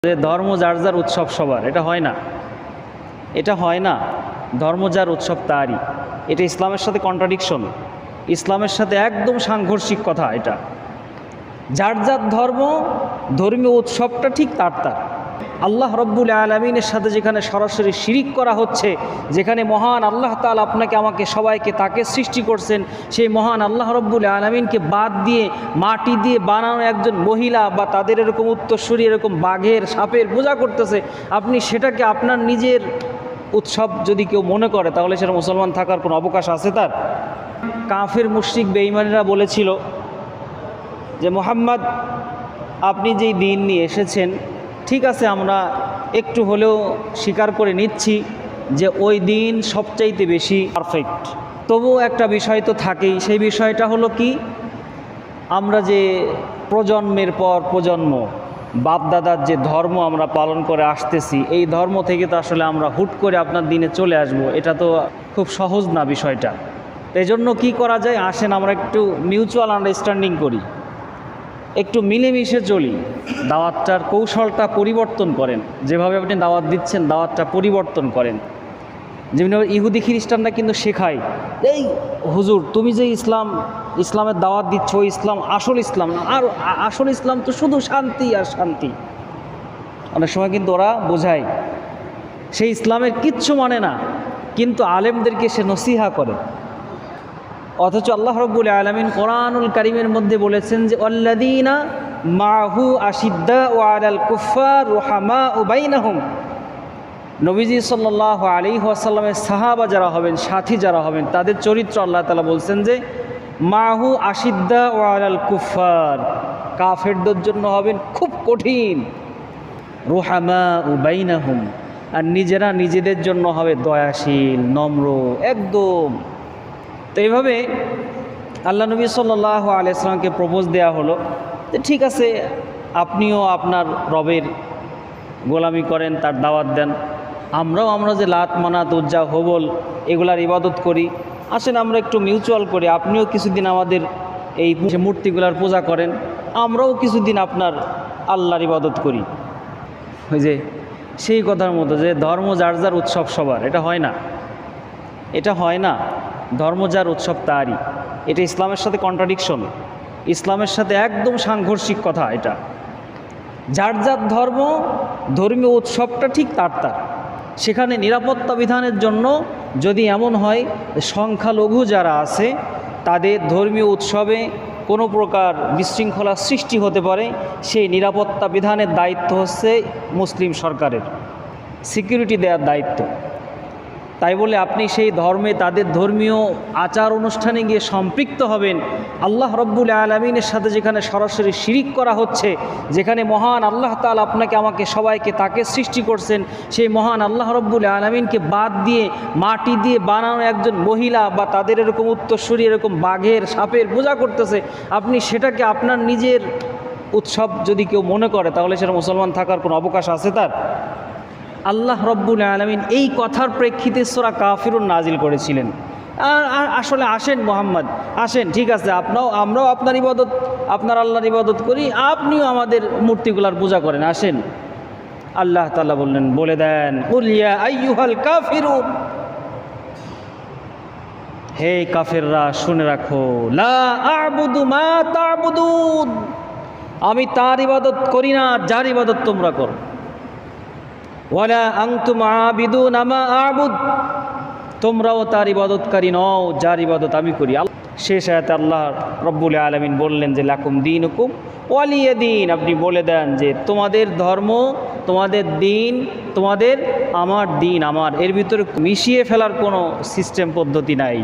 যে ধর্ম যার যার উৎসব সবার, এটা হয় না, এটা হয় না। ধর্ম যার উৎসব তারই, এটা ইসলামের সাথে কন্ট্রাডিকশন, ইসলামের সাথে একদম সাংঘর্ষিক কথা। এটা যার যার ধর্ম, ধর্মীয় উৎসবটা ঠিক তার তার। আল্লাহ রব্বুল আলামিনের সাথে যেখানে সরাসরি শিরিক করা হচ্ছে, যেখানে মহান আল্লাহ তাআলা আপনাকে আমাকে সবাইকে তাকে সৃষ্টি করছেন, সেই মহান আল্লাহ রব্বুল আলামিনকে বাদ দিয়ে মাটি দিয়ে বানানো একজন মহিলা বা তাদের এরকম উত্তরসূরি এরকম বাঘের সাপের পূজা করতেছে, আপনি সেটাকে আপনার নিজের উৎসব যদি কেউ মনে করে, তাহলে সেটা মুসলমান থাকার কোনো অবকাশ আছে তার? কাফের মুশরিক বেঈমানেরা বলেছিল যে মুহাম্মদ, আপনি যেই দিন নিয়ে এসেছেন, ঠিক আছে, আমরা একটু হলেও স্বীকার করে নিচ্ছি যে ওই দিন সবচাইতে বেশি পারফেক্ট। তবুও একটা বিষয় তো থাকেই, সেই বিষয়টা হলো কি, আমরা যে প্রজন্মের পর প্রজন্ম বাপদাদার যে ধর্ম আমরা পালন করে আসতেছি, এই ধর্ম থেকে তো আসলে আমরা হুট করে আপনার দিনে চলে আসব, এটা তো খুব সহজ না বিষয়টা। এই জন্য কী করা যায়, আসেন আমরা একটু মিউচুয়াল আন্ডারস্ট্যান্ডিং করি, একটু মিলেমিশে চলি, দাওয়াতটার কৌশলটা পরিবর্তন করেন, যেভাবে আপনি দাওয়াত দিচ্ছেন দাওয়াতটা পরিবর্তন করেন। যেমনি ইহুদি খ্রিস্টানরা কিন্তু শেখায়, এই হুজুর তুমি যে ইসলামের দাওয়াত দিচ্ছ, ওই ইসলাম আসল ইসলাম না, আর আসল ইসলাম তো শুধু শান্তি আর শান্তি। অনেক সময় কিন্তু ওরা বোঝায় সেই ইসলামের কিচ্ছু মানে না, কিন্তু আলেমদেরকে সে নসিহা করে। অথচ আল্লাহ রাব্বুল আলামিন কোরআনুল কারীমের মধ্যে বলেছেন যে আল্লাযীনা মাহু আশিদ্দাউ আলাল কুফফার রুহামাউ বাইনাহুম। নবীজি সাল্লাল্লাহু আলাইহি ওয়াসাল্লামের সাহাবা যারা হবেন, সাথী যারা হবেন, তাদের চরিত্র আল্লাহ তাআলা বলছেন যে মাহু আশিদ্দাউ আলাল কুফফার, কাফেরদের জন্য হবেন খুব কঠিন, রুহামাউ বাইনাহুম, আর নিজেরা নিজেদের জন্য হবে দয়াশীল, নম্র একদম। তো এইভাবে আল্লাহ নবী সাল্লাল্লাহু আলাইহি ওয়াসাল্লামকে প্রপোজ দেওয়া হলো যে ঠিক আছে, আপনিও আপনার রবের গোলামি করেন, তার দাওয়াত দেন, আমরা যে লাত মানাত উজ্জা হবল এগুলার ইবাদত করি, আসেন আমরা একটু মিউচুয়াল করি, আপনিও কিছুদিন আমাদের এই মূর্তিগুলার পূজা করেন, আমরাও কিছুদিন আপনার আল্লাহর ইবাদত করি। ওই যে সেই কথার মতো যে ধর্ম যার যার উৎসব সবার, এটা হয় না, এটা হয় না। ধর্ম যার উৎসব তারই, এটা ইসলামের সাথে কন্ট্রাডিকশন, ইসলামের সাথে একদম সাংঘর্ষিক কথা। এটা যার যার ধর্ম, ধর্মীয় উৎসবটা ঠিক তার তার। সেখানে নিরাপত্তা বিধানের জন্য যদি এমন হয় সংখ্যালঘু যারা আছে তাদের ধর্মীয় উৎসবে কোনো প্রকার বিশৃঙ্খলা সৃষ্টি হতে পারে, সেই নিরাপত্তা বিধানের দায়িত্ব হচ্ছে মুসলিম সরকারের, সিকিউরিটি দেওয়ার দায়িত্ব। তাই বলে আপনি সেই ধর্মে তাদের ধর্মীয় আচার অনুষ্ঠানে গিয়ে সম্পৃক্ত হবেন, আল্লাহ রব্বুল আলামিনের সাথে যেখানে সরাসরি শিরিক করা হচ্ছে, যেখানে মহান আল্লাহ তাআলা আপনাকে আমাকে সবাইকে তাকে সৃষ্টি করছেন, সেই মহান আল্লাহ রব্বুল আলামিনকে বাদ দিয়ে মাটি দিয়ে বানানো একজন মহিলা বা তাদের এরকম উত্তরসূরি এরকম বাঘের সাপের পূজা করতেছে, আপনি সেটাকে আপনার নিজের উৎসব যদি কেউ মনে করে, তাহলে সেটা মুসলমান থাকার কোনো অবকাশ আছে তার? আল্লাহ রব্বুল আলামিন এই কথার প্রেক্ষিতে সূরা কাফিরুন নাজিল করেছিলেন। আর আসলে আসেন মুহাম্মদ, আসেন, ঠিক আছে, আমরাও আপনার ইবাদত, আপনার আল্লাহর ইবাদত করি, আপনিও আমাদের মূর্তিগুলার পূজা করেন, আসেন। আল্লাহ তাআলা বললেন, বলে দেন, কুল ইয়া আইয়ুহাল কাফিরুন, হে কাফেররা শুনে রাখো, লা আ'বুদু মা তা'বুদুন, আমি তার ইবাদত করি না যার ইবাদত তোমরা করো, ওয়ালা আনতুম আবিদুনা মা আ'বুদ, তোমরাও তার ইবাদতকারী নও যার ইবাদত আমি করি। শেষ আয়াতে আল্লাহ রব্বুল আলামিন বললেন যে লাকুম দীনুকুম ওয়ালিয়া দীন, আপনি বলে দেন যে তোমাদের ধর্ম, তোমাদের দিন, আমার দিন আমার, এর ভিতরে মিশিয়ে ফেলার কোনো সিস্টেম পদ্ধতি নাই।